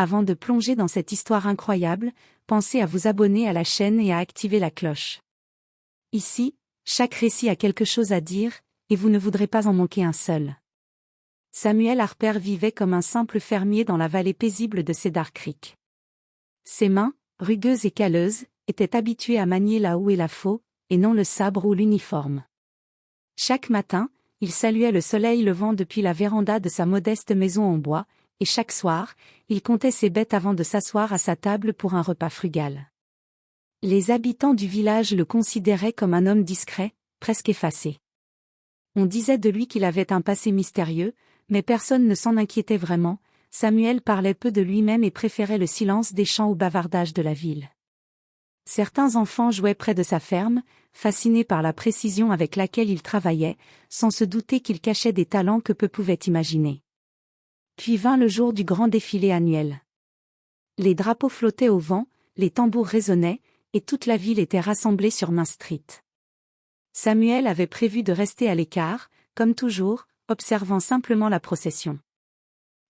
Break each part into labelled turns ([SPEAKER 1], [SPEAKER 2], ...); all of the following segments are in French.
[SPEAKER 1] Avant de plonger dans cette histoire incroyable, pensez à vous abonner à la chaîne et à activer la cloche. Ici, chaque récit a quelque chose à dire, et vous ne voudrez pas en manquer un seul. Samuel Harper vivait comme un simple fermier dans la vallée paisible de Cedar Creek. Ses mains, rugueuses et calleuses, étaient habituées à manier la houe et la faux, et non le sabre ou l'uniforme. Chaque matin, il saluait le soleil levant depuis la véranda de sa modeste maison en bois, et chaque soir, il comptait ses bêtes avant de s'asseoir à sa table pour un repas frugal. Les habitants du village le considéraient comme un homme discret, presque effacé. On disait de lui qu'il avait un passé mystérieux, mais personne ne s'en inquiétait vraiment. Samuel parlait peu de lui-même et préférait le silence des champs au bavardage de la ville. Certains enfants jouaient près de sa ferme, fascinés par la précision avec laquelle il travaillait, sans se douter qu'il cachait des talents que peu pouvaient imaginer. Puis vint le jour du grand défilé annuel. Les drapeaux flottaient au vent, les tambours résonnaient, et toute la ville était rassemblée sur Main Street. Samuel avait prévu de rester à l'écart, comme toujours, observant simplement la procession.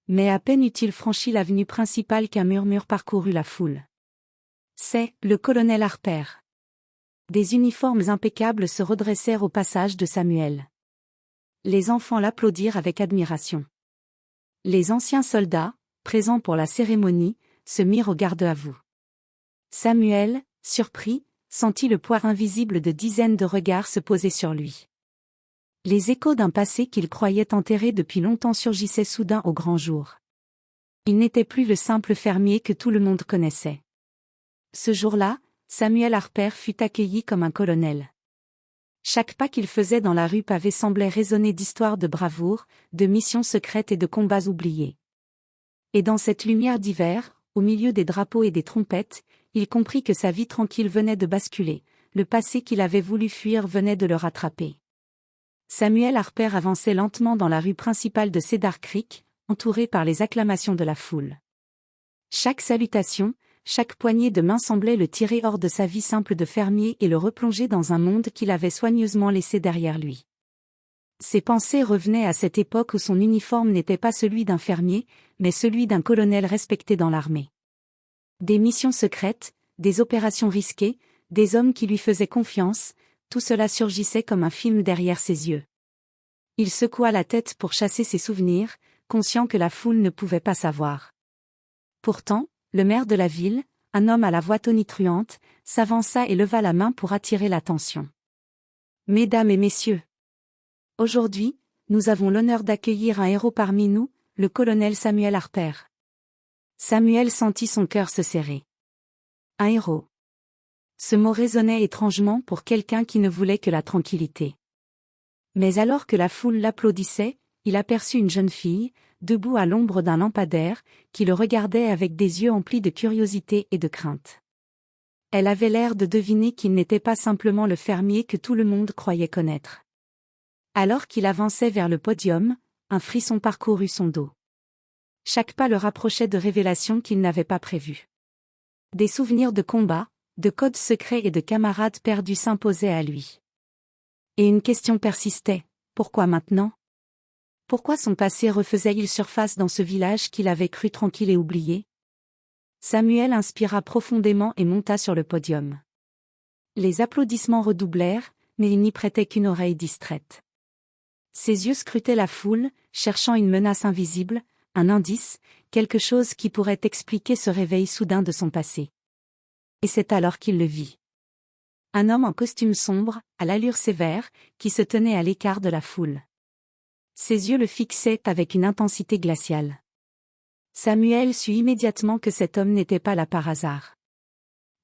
[SPEAKER 1] Mais à peine eut-il franchi l'avenue principale qu'un murmure parcourut la foule. « C'est le colonel Harper !» Des uniformes impeccables se redressèrent au passage de Samuel. Les enfants l'applaudirent avec admiration. Les anciens soldats, présents pour la cérémonie, se mirent au garde-à-vous. Samuel, surpris, sentit le poids invisible de dizaines de regards se poser sur lui. Les échos d'un passé qu'il croyait enterré depuis longtemps surgissaient soudain au grand jour. Il n'était plus le simple fermier que tout le monde connaissait. Ce jour-là, Samuel Harper fut accueilli comme un colonel. Chaque pas qu'il faisait dans la rue pavée semblait résonner d'histoires de bravoure, de missions secrètes et de combats oubliés. Et dans cette lumière d'hiver, au milieu des drapeaux et des trompettes, il comprit que sa vie tranquille venait de basculer, le passé qu'il avait voulu fuir venait de le rattraper. Samuel Harper avançait lentement dans la rue principale de Cedar Creek, entouré par les acclamations de la foule. Chaque salutation, chaque poignée de main semblait le tirer hors de sa vie simple de fermier et le replonger dans un monde qu'il avait soigneusement laissé derrière lui. Ses pensées revenaient à cette époque où son uniforme n'était pas celui d'un fermier, mais celui d'un colonel respecté dans l'armée. Des missions secrètes, des opérations risquées, des hommes qui lui faisaient confiance, tout cela surgissait comme un film derrière ses yeux. Il secoua la tête pour chasser ses souvenirs, conscient que la foule ne pouvait pas savoir. Pourtant, le maire de la ville, un homme à la voix tonitruante, s'avança et leva la main pour attirer l'attention. « Mesdames et messieurs, aujourd'hui, nous avons l'honneur d'accueillir un héros parmi nous, le colonel Samuel Harper. » Samuel sentit son cœur se serrer. Un héros. Ce mot résonnait étrangement pour quelqu'un qui ne voulait que la tranquillité. Mais alors que la foule l'applaudissait, il aperçut une jeune fille, debout à l'ombre d'un lampadaire, qui le regardait avec des yeux emplis de curiosité et de crainte. Elle avait l'air de deviner qu'il n'était pas simplement le fermier que tout le monde croyait connaître. Alors qu'il avançait vers le podium, un frisson parcourut son dos. Chaque pas le rapprochait de révélations qu'il n'avait pas prévues. Des souvenirs de combats, de codes secrets et de camarades perdus s'imposaient à lui. Et une question persistait, pourquoi maintenant ? Pourquoi son passé refaisait-il surface dans ce village qu'il avait cru tranquille et oublié ? Samuel inspira profondément et monta sur le podium. Les applaudissements redoublèrent, mais il n'y prêtait qu'une oreille distraite. Ses yeux scrutaient la foule, cherchant une menace invisible, un indice, quelque chose qui pourrait expliquer ce réveil soudain de son passé. Et c'est alors qu'il le vit. Un homme en costume sombre, à l'allure sévère, qui se tenait à l'écart de la foule. Ses yeux le fixaient avec une intensité glaciale. Samuel sut immédiatement que cet homme n'était pas là par hasard.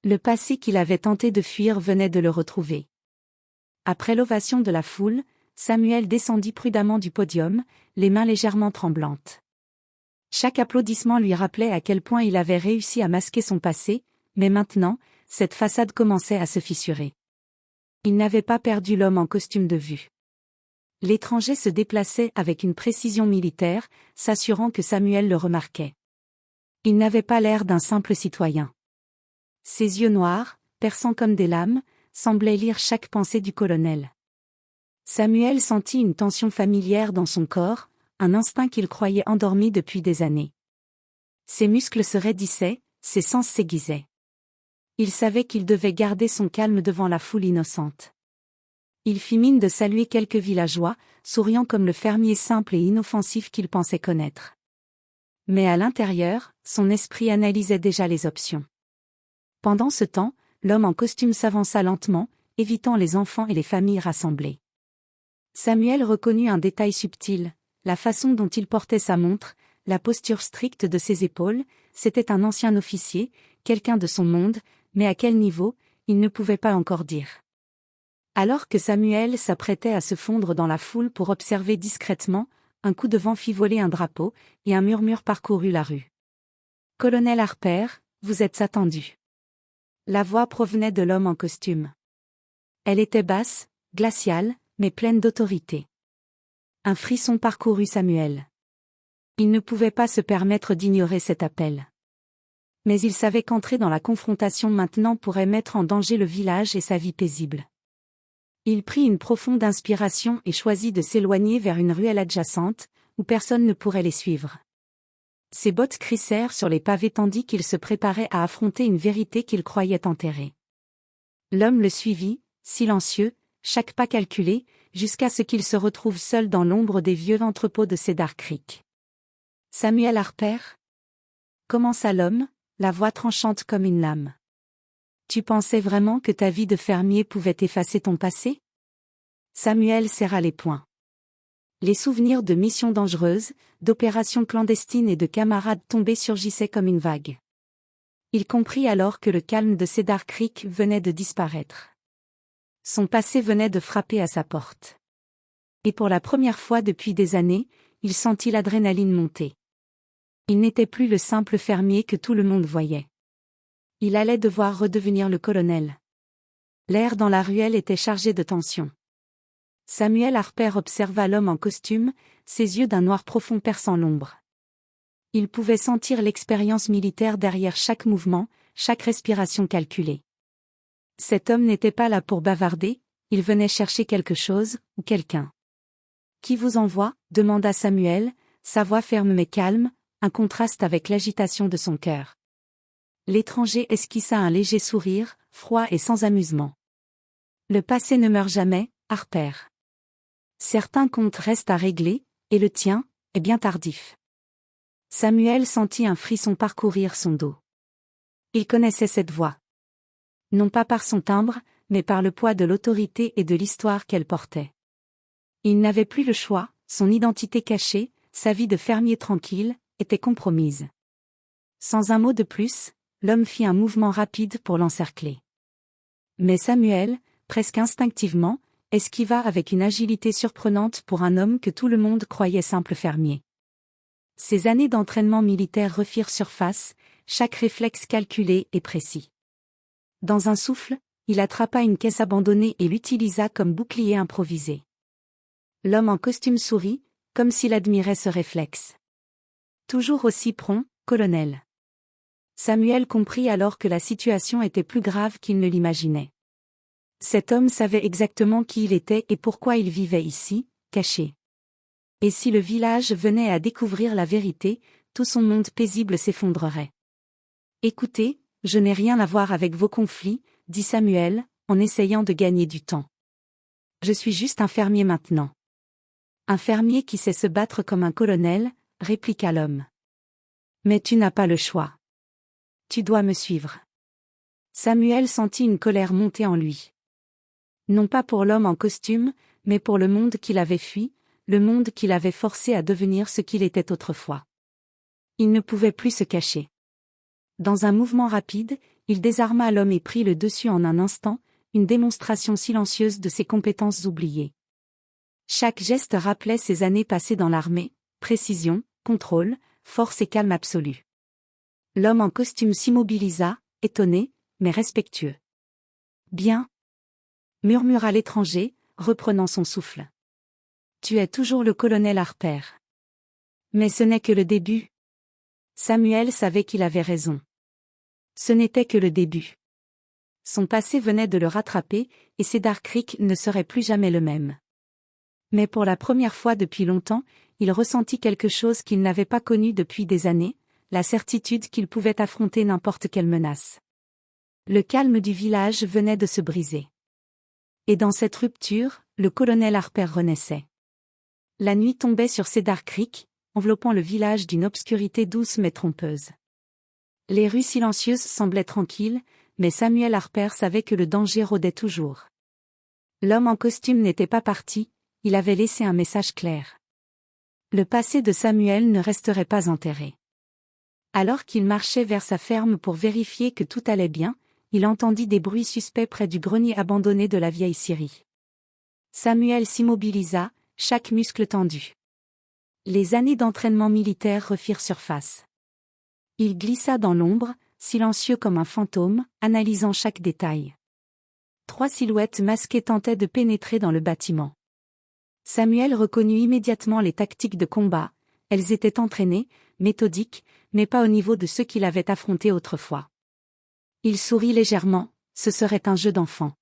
[SPEAKER 1] Le passé qu'il avait tenté de fuir venait de le retrouver. Après l'ovation de la foule, Samuel descendit prudemment du podium, les mains légèrement tremblantes. Chaque applaudissement lui rappelait à quel point il avait réussi à masquer son passé, mais maintenant, cette façade commençait à se fissurer. Il n'avait pas perdu l'homme en costume de vue. L'étranger se déplaçait avec une précision militaire, s'assurant que Samuel le remarquait. Il n'avait pas l'air d'un simple citoyen. Ses yeux noirs, perçants comme des lames, semblaient lire chaque pensée du colonel. Samuel sentit une tension familière dans son corps, un instinct qu'il croyait endormi depuis des années. Ses muscles se raidissaient, ses sens s'aiguisaient. Il savait qu'il devait garder son calme devant la foule innocente. Il fit mine de saluer quelques villageois, souriant comme le fermier simple et inoffensif qu'il pensait connaître. Mais à l'intérieur, son esprit analysait déjà les options. Pendant ce temps, l'homme en costume s'avança lentement, évitant les enfants et les familles rassemblées. Samuel reconnut un détail subtil, la façon dont il portait sa montre, la posture stricte de ses épaules. C'était un ancien officier, quelqu'un de son monde, mais à quel niveau, il ne pouvait pas encore dire. Alors que Samuel s'apprêtait à se fondre dans la foule pour observer discrètement, un coup de vent fit voler un drapeau, et un murmure parcourut la rue. « Colonel Harper, vous êtes attendu. » La voix provenait de l'homme en costume. Elle était basse, glaciale, mais pleine d'autorité. Un frisson parcourut Samuel. Il ne pouvait pas se permettre d'ignorer cet appel. Mais il savait qu'entrer dans la confrontation maintenant pourrait mettre en danger le village et sa vie paisible. Il prit une profonde inspiration et choisit de s'éloigner vers une ruelle adjacente, où personne ne pourrait les suivre. Ses bottes crissèrent sur les pavés tandis qu'il se préparait à affronter une vérité qu'il croyait enterrée. L'homme le suivit, silencieux, chaque pas calculé, jusqu'à ce qu'il se retrouve seul dans l'ombre des vieux entrepôts de Cedar Creek. « Samuel Harper » commença l'homme, la voix tranchante comme une lame. « Tu pensais vraiment que ta vie de fermier pouvait effacer ton passé ?» Samuel serra les poings. Les souvenirs de missions dangereuses, d'opérations clandestines et de camarades tombés surgissaient comme une vague. Il comprit alors que le calme de Cedar Creek venait de disparaître. Son passé venait de frapper à sa porte. Et pour la première fois depuis des années, il sentit l'adrénaline monter. Il n'était plus le simple fermier que tout le monde voyait. Il allait devoir redevenir le colonel. L'air dans la ruelle était chargé de tension. Samuel Harper observa l'homme en costume, ses yeux d'un noir profond perçant l'ombre. Il pouvait sentir l'expérience militaire derrière chaque mouvement, chaque respiration calculée. Cet homme n'était pas là pour bavarder, il venait chercher quelque chose, ou quelqu'un. « Qui vous envoie ?» demanda Samuel, sa voix ferme mais calme, un contraste avec l'agitation de son cœur. L'étranger esquissa un léger sourire, froid et sans amusement. « Le passé ne meurt jamais, Harper. Certains comptes restent à régler, et le tien est bien tardif. » Samuel sentit un frisson parcourir son dos. Il connaissait cette voix. Non pas par son timbre, mais par le poids de l'autorité et de l'histoire qu'elle portait. Il n'avait plus le choix, son identité cachée, sa vie de fermier tranquille, était compromise. Sans un mot de plus, l'homme fit un mouvement rapide pour l'encercler. Mais Samuel, presque instinctivement, esquiva avec une agilité surprenante pour un homme que tout le monde croyait simple fermier. Ses années d'entraînement militaire refirent surface, chaque réflexe calculé et précis. Dans un souffle, il attrapa une caisse abandonnée et l'utilisa comme bouclier improvisé. L'homme en costume sourit, comme s'il admirait ce réflexe. « Toujours aussi prompt, colonel. » Samuel comprit alors que la situation était plus grave qu'il ne l'imaginait. Cet homme savait exactement qui il était et pourquoi il vivait ici, caché. Et si le village venait à découvrir la vérité, tout son monde paisible s'effondrerait. « Écoutez, je n'ai rien à voir avec vos conflits, » dit Samuel, en essayant de gagner du temps. « Je suis juste un fermier maintenant. »« Un fermier qui sait se battre comme un colonel, » répliqua l'homme. « Mais tu n'as pas le choix. Tu dois me suivre. » Samuel sentit une colère monter en lui. Non pas pour l'homme en costume, mais pour le monde qu'il avait fui, le monde qu'il avait forcé à devenir ce qu'il était autrefois. Il ne pouvait plus se cacher. Dans un mouvement rapide, il désarma l'homme et prit le dessus en un instant, une démonstration silencieuse de ses compétences oubliées. Chaque geste rappelait ses années passées dans l'armée, précision, contrôle, force et calme absolu. L'homme en costume s'immobilisa, étonné, mais respectueux. « Bien » murmura l'étranger, reprenant son souffle. « Tu es toujours le colonel Harper. » Mais ce n'est que le début. Samuel savait qu'il avait raison. Ce n'était que le début. Son passé venait de le rattraper, et Cedar Creek ne serait plus jamais le même. Mais pour la première fois depuis longtemps, il ressentit quelque chose qu'il n'avait pas connu depuis des années, la certitude qu'il pouvait affronter n'importe quelle menace. Le calme du village venait de se briser. Et dans cette rupture, le colonel Harper renaissait. La nuit tombait sur Cedar Creek, enveloppant le village d'une obscurité douce mais trompeuse. Les rues silencieuses semblaient tranquilles, mais Samuel Harper savait que le danger rôdait toujours. L'homme en costume n'était pas parti, il avait laissé un message clair. Le passé de Samuel ne resterait pas enterré. Alors qu'il marchait vers sa ferme pour vérifier que tout allait bien, il entendit des bruits suspects près du grenier abandonné de la vieille scierie. Samuel s'immobilisa, chaque muscle tendu. Les années d'entraînement militaire refirent surface. Il glissa dans l'ombre, silencieux comme un fantôme, analysant chaque détail. 3 silhouettes masquées tentaient de pénétrer dans le bâtiment. Samuel reconnut immédiatement les tactiques de combat, elles étaient entraînées, méthodiques, mais pas au niveau de ceux qu'il avait affrontés autrefois. Il sourit légèrement, ce serait un jeu d'enfant.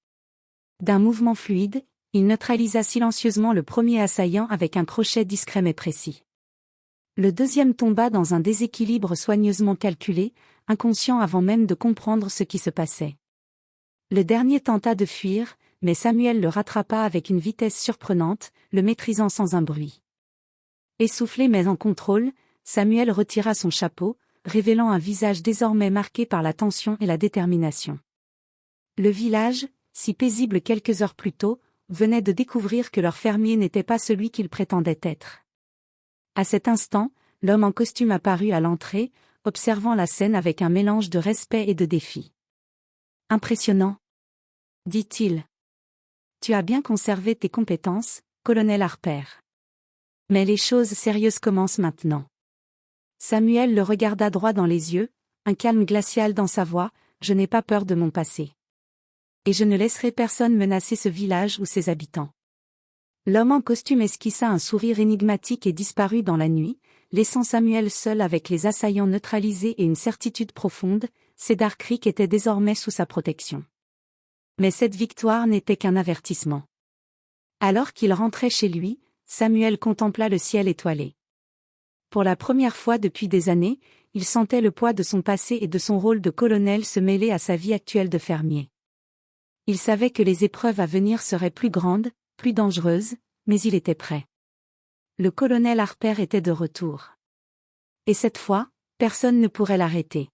[SPEAKER 1] D'un mouvement fluide, il neutralisa silencieusement le premier assaillant avec un crochet discret mais précis. Le deuxième tomba dans un déséquilibre soigneusement calculé, inconscient avant même de comprendre ce qui se passait. Le dernier tenta de fuir, mais Samuel le rattrapa avec une vitesse surprenante, le maîtrisant sans un bruit. Essoufflé mais en contrôle, Samuel retira son chapeau, révélant un visage désormais marqué par la tension et la détermination. Le village, si paisible quelques heures plus tôt, venait de découvrir que leur fermier n'était pas celui qu'il prétendait être. À cet instant, l'homme en costume apparut à l'entrée, observant la scène avec un mélange de respect et de défi. « Impressionnant », dit-il. « Tu as bien conservé tes compétences, colonel Harper. Mais les choses sérieuses commencent maintenant. » Samuel le regarda droit dans les yeux, un calme glacial dans sa voix, « Je n'ai pas peur de mon passé. Et je ne laisserai personne menacer ce village ou ses habitants. » L'homme en costume esquissa un sourire énigmatique et disparut dans la nuit, laissant Samuel seul avec les assaillants neutralisés et une certitude profonde, Cedar Creek était désormais sous sa protection. Mais cette victoire n'était qu'un avertissement. Alors qu'il rentrait chez lui, Samuel contempla le ciel étoilé. Pour la première fois depuis des années, il sentait le poids de son passé et de son rôle de colonel se mêler à sa vie actuelle de fermier. Il savait que les épreuves à venir seraient plus grandes, plus dangereuses, mais il était prêt. Le colonel Harper était de retour. Et cette fois, personne ne pourrait l'arrêter.